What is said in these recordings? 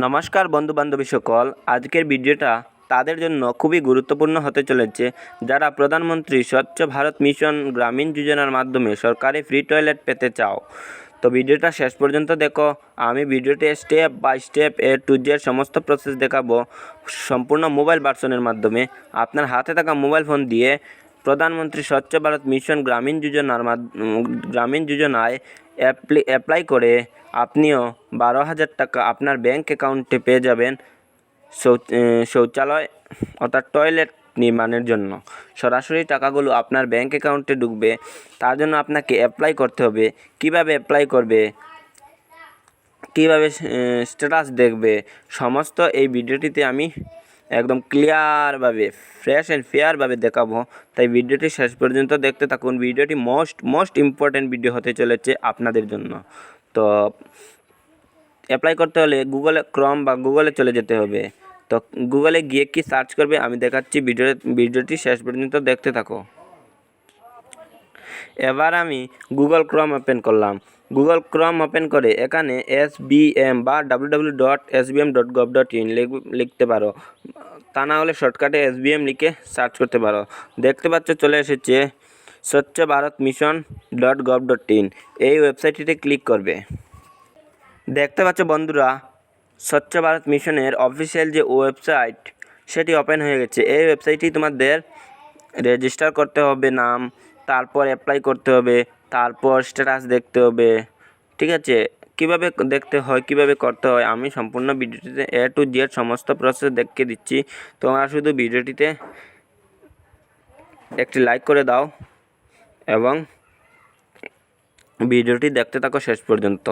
নমস্কার বন্ধু বান্ধবী সকল, আজকের ভিডিওটা তাদের জন্য খুবই গুরুত্বপূর্ণ হতে চলেছে যারা প্রধানমন্ত্রী স্বচ্ছ ভারত মিশন গ্রামীণ যোজনার মাধ্যমে সরকারি ফ্রি টয়লেট পেতে চাও। তো ভিডিওটা শেষ পর্যন্ত দেখো। আমি ভিডিওতে step by step to Z সমস্ত প্রসেস দেখাবো সম্পূর্ণ মোবাইল ভার্সনের মাধ্যমে। আপনার হাতে থাকা মোবাইল ফোন দিয়ে প্রধানমন্ত্রী স্বচ্ছ ভারত মিশন গ্রামীণ যোজনায় অ্যাপ্লাই করে আপনিও 12,000 টাকা আপনার ব্যাংক অ্যাকাউন্টে পেয়ে যাবেন শৌচালয় অর্থাৎ টয়লেট নির্মাণের জন্য। সরাসরি টাকাগুলো আপনার ব্যাংক অ্যাকাউন্টে ঢুকবে। তার জন্য আপনাকে অ্যাপ্লাই করতে হবে। কিভাবে অ্যাপ্লাই করবে, কিভাবে স্ট্যাটাস দেখবে, সমস্ত এই ভিডিওটিতে আমি একদম ক্লিয়ারভাবে ফ্রেশ অ্যান্ড ফেয়ারভাবে দেখাবো। তাই ভিডিওটি শেষ পর্যন্ত দেখতে থাকুন। ভিডিওটি মোস্ট ইম্পর্ট্যান্ট ভিডিও হতে চলেছে আপনাদের জন্য। তো অ্যাপ্লাই করতে হলে গুগলে ক্রোম বা গুগলে চলে যেতে হবে। তো গুগলে গিয়ে কি সার্চ করবে আমি দেখাচ্ছি, ভিডিওটি শেষ পর্যন্ত দেখতে থাকো। এবার আমি গুগল ক্রোম ওপেন করলাম। গুগল ক্রোম ওপেন করে এখানে SBM বা www.sbm.gov.in লিখতে পারো, তা না হলে শর্টকাটে SBM লিখে সার্চ করতে পারো। দেখতে পাচ্ছ চলে এসেছে স্বচ্ছ ভারত মিশন .gov.in। এই ওয়েবসাইটটিতে ক্লিক করবে। দেখতে পাচ্ছ বন্ধুরা, স্বচ্ছ ভারত মিশনের অফিসিয়াল যে ওয়েবসাইট সেটি ওপেন হয়ে গেছে। এই ওয়েবসাইটটি তোমাদের রেজিস্টার করতে হবে নাম, তারপর অ্যাপ্লাই করতে হবে, তারপর স্ট্যাটাস দেখতে হবে। ঠিক আছে, কিভাবে দেখতে হয়, কিভাবে করতে হয় আমি সম্পূর্ণ ভিডিওটিতে টু জেড সমস্ত প্রসেস দেখিয়ে দিচ্ছি। তোমরা শুধু ভিডিওটিতে একটি লাইক করে দাও এবং ভিডিওটি দেখতে থাকো শেষ পর্যন্ত।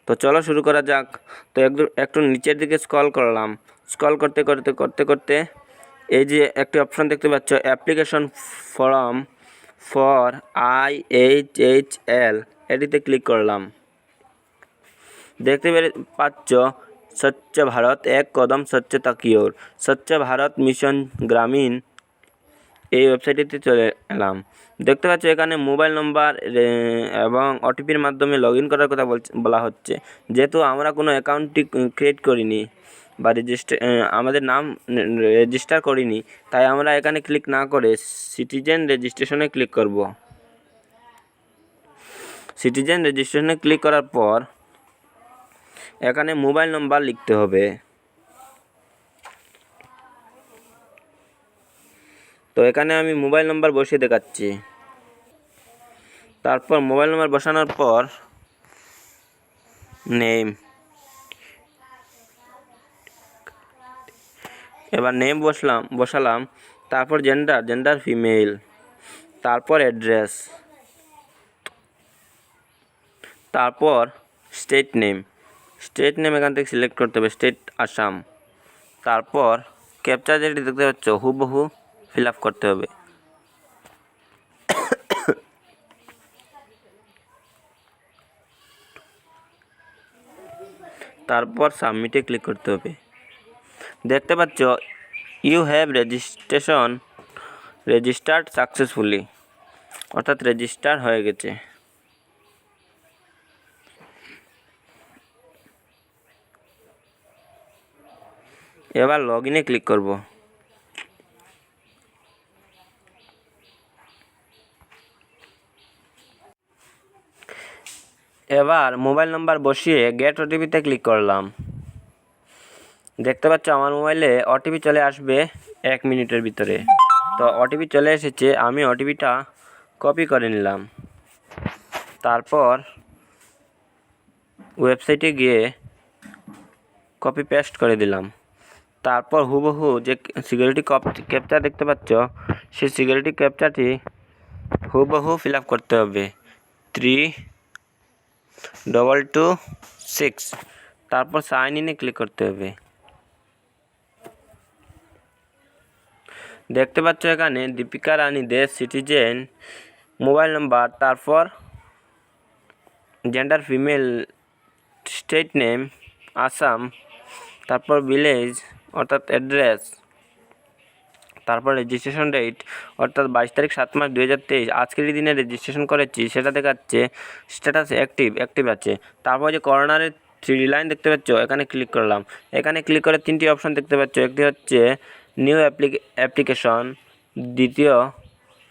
তো চলো শুরু করা যাক। তো একটু নিচের দিকে স্ক্রল করলাম। স্ক্রল করতে করতে করতে করতে এই যে একটি অপশন দেখতে পাচ্ছ, অ্যাপ্লিকেশন ফর্ম ফর IHHL, এটিতে ক্লিক করলাম। দেখতে পাচ্ছ স্বচ্ছ ভারত এক কদম স্বচ্ছতা কি ওর, স্বচ্ছ ভারত মিশন গ্রামীণ। এই ওয়েবসাইটটিতে চলে এলাম। দেখতে পাচ্ছ এখানে মোবাইল নম্বর এবং OTPর মাধ্যমে লগ ইন করার কথা বলা হচ্ছে। যেহেতু আমরা কোনো অ্যাকাউন্টটি ক্রিয়েট করিনি বা আমাদের নাম রেজিস্টার করিনি, তাই আমরা এখানে ক্লিক না করে সিটিজেন রেজিস্ট্রেশনে ক্লিক করব। সিটিজেন রেজিস্ট্রেশনে ক্লিক করার পর এখানে মোবাইল নম্বর লিখতে হবে। তো এখানে আমি মোবাইল নম্বর বসিয়ে দেখাচ্ছি। তারপর মোবাইল নম্বর বসানোর পর নেম, এবার নেম বসালাম। তারপর জেন্ডার ফিমেল, তারপর অ্যাড্রেস, তারপর স্টেট নেম এখান থেকে সিলেক্ট করতে হবে, স্টেট আসাম। তারপর ক্যাপচা যেটি দেখতে পাচ্ছ হুবহু ফিল আপ করতে হবে। তারপর সাবমিটে ক্লিক করতে হবে। দেখতে পাচ্ছ ইউ হ্যাভ রেজিস্টার্ড সাকসেসফুলি, অর্থাৎ রেজিস্টার হয়ে গেছে। এবার লগ ইনে ক্লিক করব। এবার মোবাইল নাম্বার বসিয়ে গেট ওটিপিতে ক্লিক করলাম। দেখতে পাচ্ছ আমার মোবাইলে ওটিপি চলে আসবে 1 মিনিটের ভিতরে। তো ওটিপি চলে এসেছে, আমি ওটিপিটা কপি করে নিলাম। তারপর ওয়েবসাইটে গিয়ে কপি পেস্ট করে দিলাম। তারপর হুবহু যে সিকিউরিটি ক্যাপচা দেখতে পাচ্ছ, সেই সিকিউরিটি ক্যাপচাটি হুবহু ফিল আপ করতে হবে, 3226। তারপর সাইন ইনে ক্লিক করতে হবে। দেখতে পাচ্ছ এখানে দীপিকা রানী দেশ, সিটিজেন, মোবাইল নাম্বার, তারপর gender female, state name Assam, তারপর ভিলেজ অর্থাৎ অ্যাড্রেস, তারপর রেজিস্ট্রেশন ডেট অর্থাৎ 22 তারিখ 7 মাস 2023 আজকের দিনে রেজিস্ট্রেশন করেছি সেটা দেখাচ্ছে। স্ট্যাটাস অ্যাক্টিভ আছে। তারপর যে কর্নারে 3D লাইন দেখতে পাচ্ছ, এখানে ক্লিক করলাম। এখানে ক্লিক করে 3টি অপশন দেখতে পাচ্ছ। একটি হচ্ছে নিউ অ্যাপ্লিকেশন, দ্বিতীয়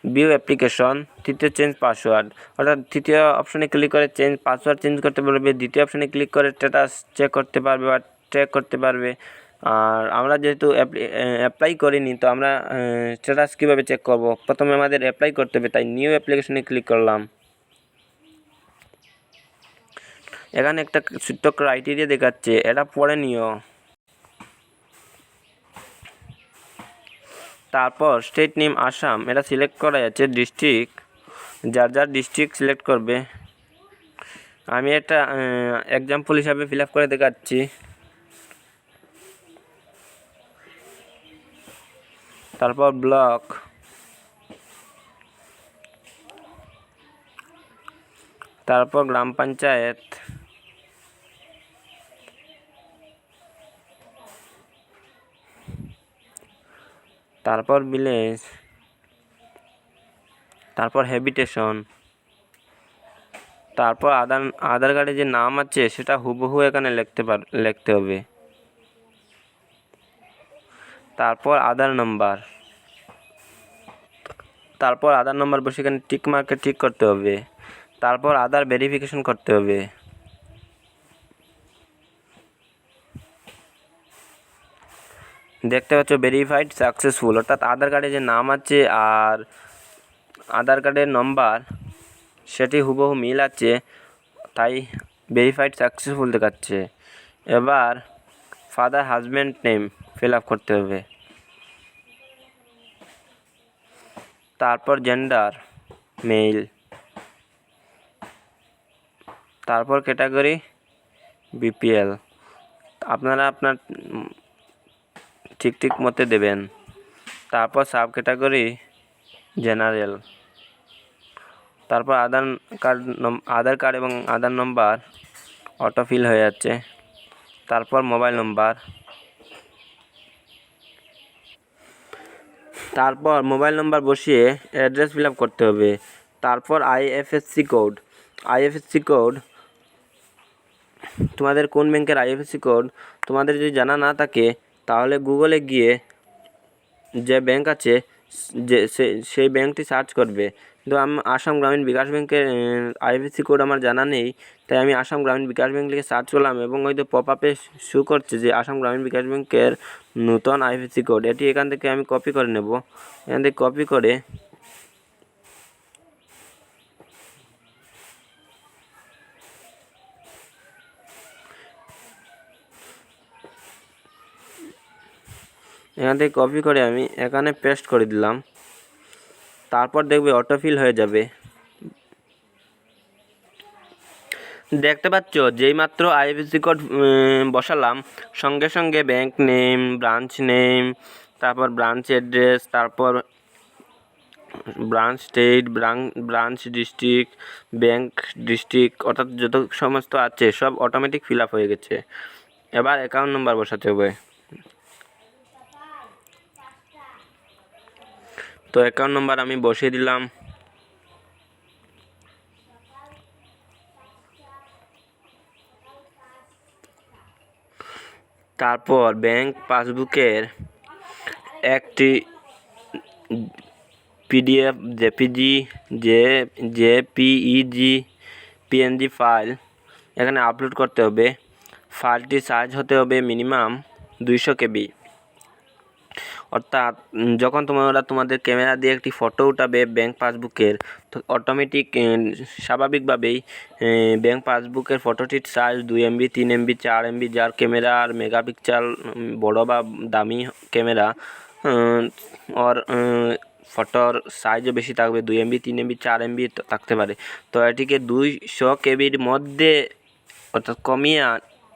ভিউ অ্যাপ্লিকেশন, তৃতীয় চেঞ্জ পাসওয়ার্ড। অর্থাৎ তৃতীয় অপশনে ক্লিক করে পাসওয়ার্ড চেঞ্জ করতে পারবে, দ্বিতীয় অপশনে ক্লিক করে স্ট্যাটাস চেক করতে পারবে বা ট্র্যাক করতে পারবে। আর আমরা যেহেতু অ্যাপ্লাই করিনি, তো আমরা স্ট্যাটাস কীভাবে চেক করব? প্রথমে আমাদের অ্যাপ্লাই করতে হবে, তাই নিউ অ্যাপ্লিকেশনে ক্লিক করলাম। এখানে একটা ছোট্ট ক্রাইটেরিয়া দেখাচ্ছে, এটা পড়ে নিও। তারপর স্টেট নেম আসাম, এটা সিলেক্ট করা আছে। ডিস্ট্রিক্ট, যার ডিস্ট্রিক্ট সিলেক্ট করবে। আমি একটা এক্সাম্পল হিসাবে ফিল আপ করে দেখাচ্ছি। তারপর ব্লক, তারপর গ্রাম পঞ্চায়েত, তারপর ভিলেজ, তারপর হ্যাবিটেশন, তারপর আধার কার্ডে যে নাম আছে সেটা হুবহু এখানে লিখতে হবে। তারপর আধার নাম্বার, তারপর আধার নাম্বার বসে এখানে টিক মার্কে ঠিক করতে হবে। তারপর আধার ভেরিফিকেশন করতে হবে। দেখতে পাচ্ছ ভেরিফাইড সাকসেসফুল, অর্থাৎ আধার কার্ডে যে নাম আছে আর আধার কার্ডের নম্বর সেটি হুবহু মিল আছে, তাই ভেরিফাইড সাকসেসফুল দেখাচ্ছে। এবার father husband name fill up করতে হবে। তারপর জেন্ডার মেল, তারপর ক্যাটাগরি বিপিএল, আপনারা আপনার ঠিক মতে দেবেন। তারপর সাব ক্যাটাগরি জেনারেল। তারপর আধার কার্ড এবং আধার নম্বর অটোফিল হয়ে যাচ্ছে। তারপর মোবাইল নম্বর, তারপর মোবাইল নম্বর বসিয়ে অ্যাড্রেস ফিল আপ করতে হবে। তারপর আইএফএসসি কোড, তোমাদের কোন ব্যাংকের আইএফএসসি কোড তোমাদের যদি জানা না থাকে, তাহলে গুগলে গিয়ে যে ব্যাংক আছে সেই ব্যাংকটি সার্চ করবে। কিন্তু আমি আসাম গ্রামীণ বিকাশ ব্যাংকের আইএফএসসি কোড আমার জানা নেই, তাই আমি আসাম গ্রামীণ বিকাশ ব্যাংক লিখে সার্চ করলাম এবং হয়তো পপ আপে শো করছে যে আসাম গ্রামীণ বিকাশ ব্যাংকের নতুন আইএফএসসি কোড। এটি এখান থেকে আমি কপি করে নেব। এখান থেকে কপি করে আমি এখানে পেস্ট করে দিলাম। তারপর দেখবে অটোফিল হয়ে যাবে। দেখতে পাচ্ছ যেই মাত্র আইএফএসসি কোড বসালাম, সঙ্গে সঙ্গে ব্যাংক নেম, ব্রাঞ্চ নেম, তারপর ব্রাঞ্চ অ্যাড্রেস, তারপর branch state, branch district, bank district, অর্থাৎ যত সমস্ত আছে সব অটোমেটিক ফিল আপ হয়ে গেছে। এবার অ্যাকাউন্ট নাম্বার বসাতে হবে। তো অ্যাকাউন্ট নাম্বার আমি বসিয়ে দিলাম। তারপর ব্যাংক পাসবুকের একটি পিডিএফ, জেপিইজি, পিএনজি ফাইল এখানে আপলোড করতে হবে। ফাইলটি সাইজ হতে হবে মিনিমাম 200 KB। অর্থাৎ যখন তোমাদের ক্যামেরা দিয়ে একটি ফটো উঠাবে ব্যাংক পাসবুকের, তো অটোমেটিক স্বাভাবিকভাবেই ব্যাংক পাসবুকের ফটোটির সাইজ 2 MB, 3 MB, 4 MB, যার ক্যামেরার মেগাপিক্সেল বড় বা দামি ক্যামেরা ওর ফটোর সাইজও বেশি থাকবে, 2 MB, 3 MB, 4 MB থাকতে পারে। তো এটিকে 200 KBর মধ্যে অর্থাৎ কমিয়ে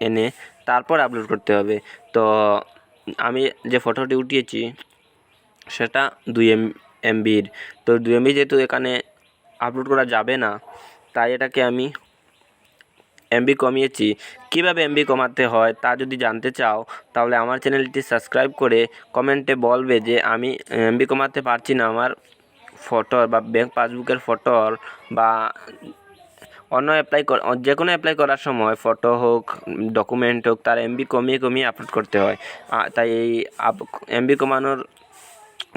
এনে তারপর আপলোড করতে হবে। তো আমি যে ফটোটি উঠিয়েছি সেটা 2 MBর। তো 2 MB যেহেতু এখানে আপলোড করা যাবে না, তাই এটাকে আমি MB কমিয়েছি। কীভাবে MB কমাতে হয় তা যদি জানতে চাও, তাহলে আমার চ্যানেলটি সাবস্ক্রাইব করে কমেন্টে বলবে যে আমি MB কমাতে পারছি না, আমার ফটোর বা ব্যাংক পাসবুকের ফটোর বা অন্য যে কোনো অ্যাপ্লাই করার সময় ফটো হোক, ডকুমেন্ট হোক, তার এমবি কমিয়ে কমিয়ে আপলোড করতে হয়। তাই এই এমবি কমানোর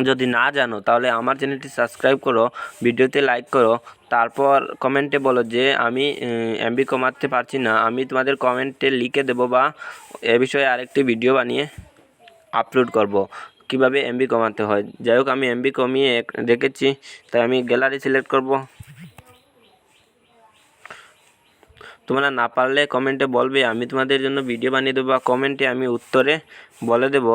যদি না জানো তাহলে আমার চ্যানেলটি সাবস্ক্রাইব করো, ভিডিওতে লাইক করো, তারপর কমেন্টে বলো যে আমি এমবি কমাতে পারছি না। আমি তোমাদের কমেন্টে লিখে দেবো বা এ বিষয়ে আরেকটি ভিডিও বানিয়ে আপলোড করব কিভাবে এমবি কমাতে হয়। যাই হোক, আমি এমবি কমিয়ে রেখেছি, তাই আমি গ্যালারি সিলেক্ট করব। তোমরা না পারলে কমেন্টে বলবে, আমি তোমাদের জন্য ভিডিও বানিয়ে দেবো, বা কমেন্টে আমি উত্তরে বলে দেব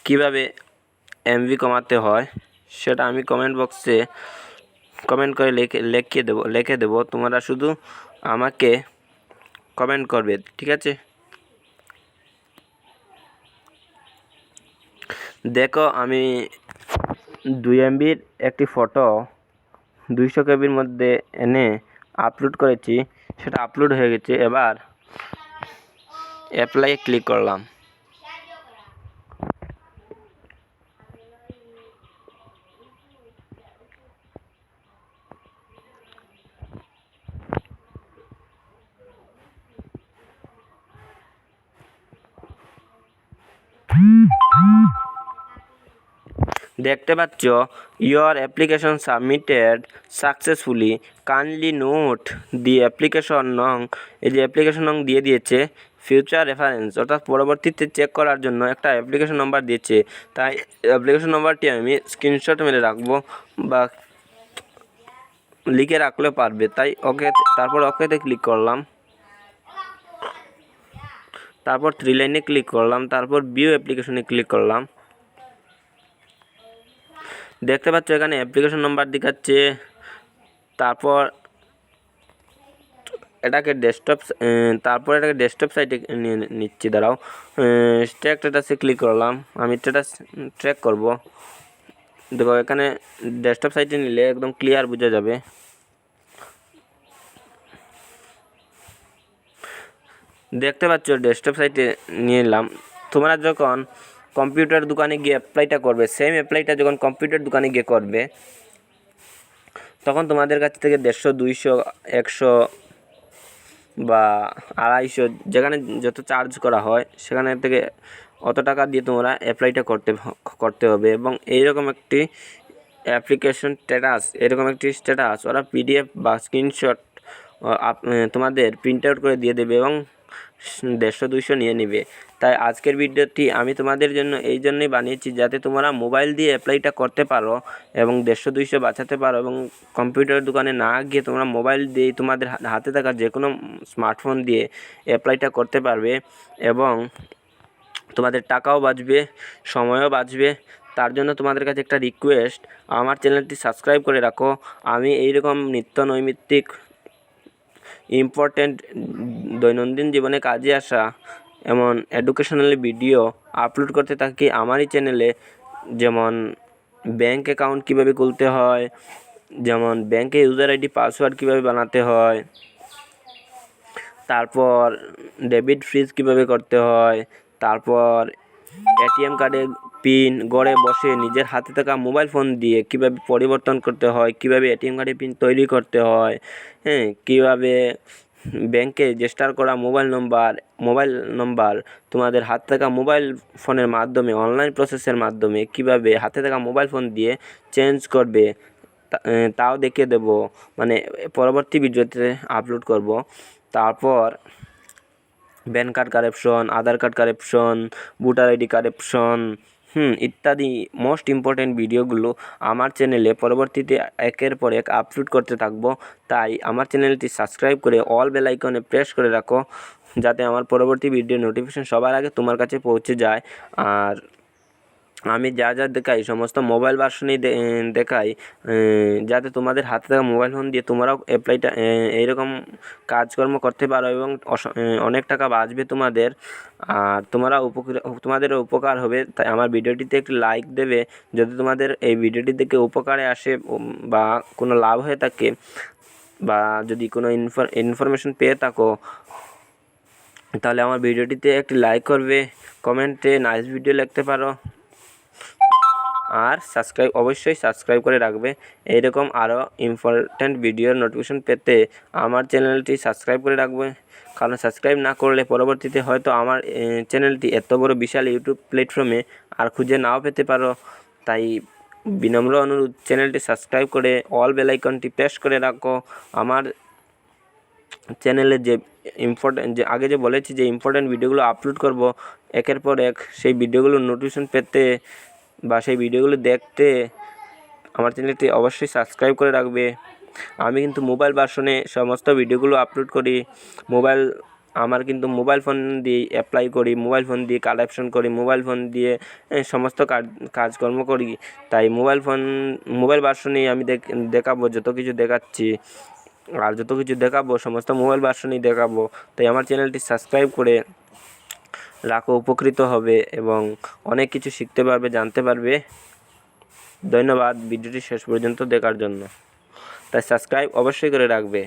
কিভাবে এমবি কমাতে হয়। সেটা আমি কমেন্ট বক্সে কমেন্ট করে লিখে দেবো। তোমরা শুধু আমাকে কমেন্ট করবে, ঠিক আছে? দেখো, আমি 2 এমবির একটি ফটো 200 কেবির মধ্যে এনে আপলোড করেছি, সেটা আপলোড হয়ে গেছে। এবার অ্যাপ্লাই ক্লিক করলাম। দেখতে পাচ্ছ, your application submitted successfully, kindly note the application নং। এই যে অ্যাপ্লিকেশন নং দিয়ে দিয়েছে, ফিউচার রেফারেন্স অর্থাৎ পরবর্তীতে চেক করার জন্য একটা অ্যাপ্লিকেশন নাম্বার দিয়েছে। তাই অ্যাপ্লিকেশন নাম্বারটি আমি স্ক্রিনশট মেরে রাখবো বা লিখে রাখলেও পারবে। তাই তারপর ওকেতে ক্লিক করলাম, তারপর 3 লাইনে ক্লিক করলাম, তারপর ভিউ অ্যাপ্লিকেশনে ক্লিক করলাম। দেখতে পাচ্ছ এখানে অ্যাপ্লিকেশন নাম্বার দেখাচ্ছে। তারপর এটাকে ডেস্কটপ সাইটে নিয়ে নিচ্ছি। দাঁড়াও, স্ট্যাটাসে ক্লিক করলাম। আমি স্ট্যাটাস ট্র্যাক করব। দেখো, এখানে ডেস্কটপ সাইটে নিলে একদম ক্লিয়ার বোঝা যাবে। দেখতে পাচ্ছ ডেস্কটপ সাইটে নিয়ে এলাম। তোমরা যখন কম্পিউটার দোকানে গিয়ে অ্যাপ্লাইটা করবে, সেম অ্যাপ্লাইটা যখন কম্পিউটার দোকানে গিয়ে করবে, তখন তোমাদের কাছ থেকে 150, 200, 100 বা 250, যেখানে যত চার্জ করা হয় সেখানে থেকে অত টাকা দিয়ে তোমরা অ্যাপ্লাইটা করতে হবে। এবং এইরকম একটি অ্যাপ্লিকেশন এরকম একটি স্ট্যাটাস ওরা পিডিএফ বা স্ক্রিনশট তোমাদের প্রিন্ট আউট করে দিয়ে দেবে এবং 150, 200 নিয়ে নেবে। তাই আজকের ভিডিওটি আমি তোমাদের জন্য এই জন্যই বানিয়েছি, যাতে তোমরা মোবাইল দিয়ে অ্যাপ্লাইটা করতে পারো এবং 150, 200 বাঁচাতে পারো, এবং কম্পিউটার দোকানে না গিয়ে তোমরা মোবাইল দিয়ে তোমাদের হাতে থাকা যে কোনো স্মার্টফোন দিয়ে অ্যাপ্লাইটা করতে পারবে এবং তোমাদের টাকাও বাঁচবে, সময়ও বাঁচবে। তার জন্য তোমাদের কাছে একটা রিকোয়েস্ট, আমার চ্যানেলটি সাবস্ক্রাইব করে রাখো। আমি এইরকম নিত্য নৈমিত্তিক ইম্পর্ট্যান্ট দৈনন্দিন জীবনে কাজে আসা এমন এডুকেশনাল ভিডিও আপলোড করতে থাকি আমারই চ্যানেলে। যেমন ব্যাঙ্ক অ্যাকাউন্ট কীভাবে খুলতে হয়, যেমন ব্যাঙ্কে ইউজার আইডি পাসওয়ার্ড কীভাবে বানাতে হয়, তারপর ডেবিট ফ্রিজ কীভাবে করতে হয়, তারপর এটিএম কার্ডের পিন ঘরে বসে নিজের হাতে থাকা মোবাইল ফোন দিয়ে কীভাবে পরিবর্তন করতে হয়, কীভাবে এটিএম কার্ডের পিন তৈরি করতে হয়, কীভাবে ব্যাংকে রেজিস্টার করা মোবাইল নম্বর তোমাদের হাতে থাকা মোবাইল ফোনের মাধ্যমে অনলাইন প্রসেসের মাধ্যমে কীভাবে হাতে থাকা মোবাইল ফোন দিয়ে চেঞ্জ করবে, তাও দেখিয়ে দেবো, মানে পরবর্তী ভিডিওতে আপলোড করব। তারপর PAN card correction, Aadhaar card correction, voter ID correction ইত্যাদি মোস্ট ইম্পর্ট্যান্ট ভিডিওগুলো আমার চ্যানেলে পরবর্তীতে একের পর এক আপলোড করতে থাকবো। তাই আমার চ্যানেলটি সাবস্ক্রাইব করে অল বেল আইকনে প্রেস করে রাখো, যাতে আমার পরবর্তী ভিডিও নোটিফিকেশন সবার আগে তোমার কাছে পৌঁছে যায়। আর আমি যা দেখাই সমস্ত মোবাইল ভার্সনই দেখাই, যাতে তোমাদের হাতে থাকা মোবাইল ফোন দিয়ে তোমরাও অ্যাপ্লাইটা এইরকম কাজকর্ম করতে পারো এবং অনেক টাকা বাঁচবে তোমাদের, আর তোমাদেরও উপকার হবে। তাই আমার ভিডিওটিতে একটি লাইক দেবে যদি তোমাদের এই ভিডিওটি থেকে উপকারে আসে বা কোনো লাভ হয়ে থাকে, বা যদি কোনো ইনফরমেশন পেয়ে থাকো, তাহলে আমার ভিডিওটিতে একটি লাইক করবে। কমেন্টে নাইস ভিডিও লিখতে পারো। আর অবশ্যই সাবস্ক্রাইব করে রাখবে। এইরকম আরও ইম্পর্ট্যান্ট ভিডিওর নোটিফিকেশন পেতে আমার চ্যানেলটি সাবস্ক্রাইব করে রাখবে, কারণ সাবস্ক্রাইব না করলে পরবর্তীতে হয়তো আমার চ্যানেলটি এত বড় বিশাল ইউটিউব প্ল্যাটফর্মে আর খুঁজে নাও পেতে পারো। তাই বিনম্র অনুরোধ, চ্যানেলটি সাবস্ক্রাইব করে অল বেল আইকনটি প্রেস করে রাখো। আমার চ্যানেলে যে আগে যে বলেছি যে ইম্পর্ট্যান্ট ভিডিওগুলো আপলোড করব একের পর এক, সেই ভিডিওগুলোর নোটিফিকেশন পেতে বা সেই ভিডিওগুলো দেখতে আমার চ্যানেলটি অবশ্যই সাবস্ক্রাইব করে রাখবে। আমি কিন্তু মোবাইল ভার্সনে সমস্ত ভিডিওগুলো আপলোড করি। আমার কিন্তু মোবাইল ফোন দিয়ে অ্যাপ্লাই করি, মোবাইল ফোন দিয়ে কালেকশন করি, মোবাইল ফোন দিয়ে সমস্ত কাজকর্ম করি। তাই মোবাইল ভার্সনেই আমি দেখাবো, যত কিছু দেখাচ্ছি আর যত কিছু দেখাবো সমস্ত মোবাইল ভার্সনেই দেখাবো। তাই আমার চ্যানেলটি সাবস্ক্রাইব করে রাখো, উপকৃত হবে এবং অনেক কিছু শিখতে পারবে, জানতে পারবে। ধন্যবাদ ভিডিওটি শেষ পর্যন্ত দেখার জন্য। তাই সাবস্ক্রাইব অবশ্যই করে রাখবে।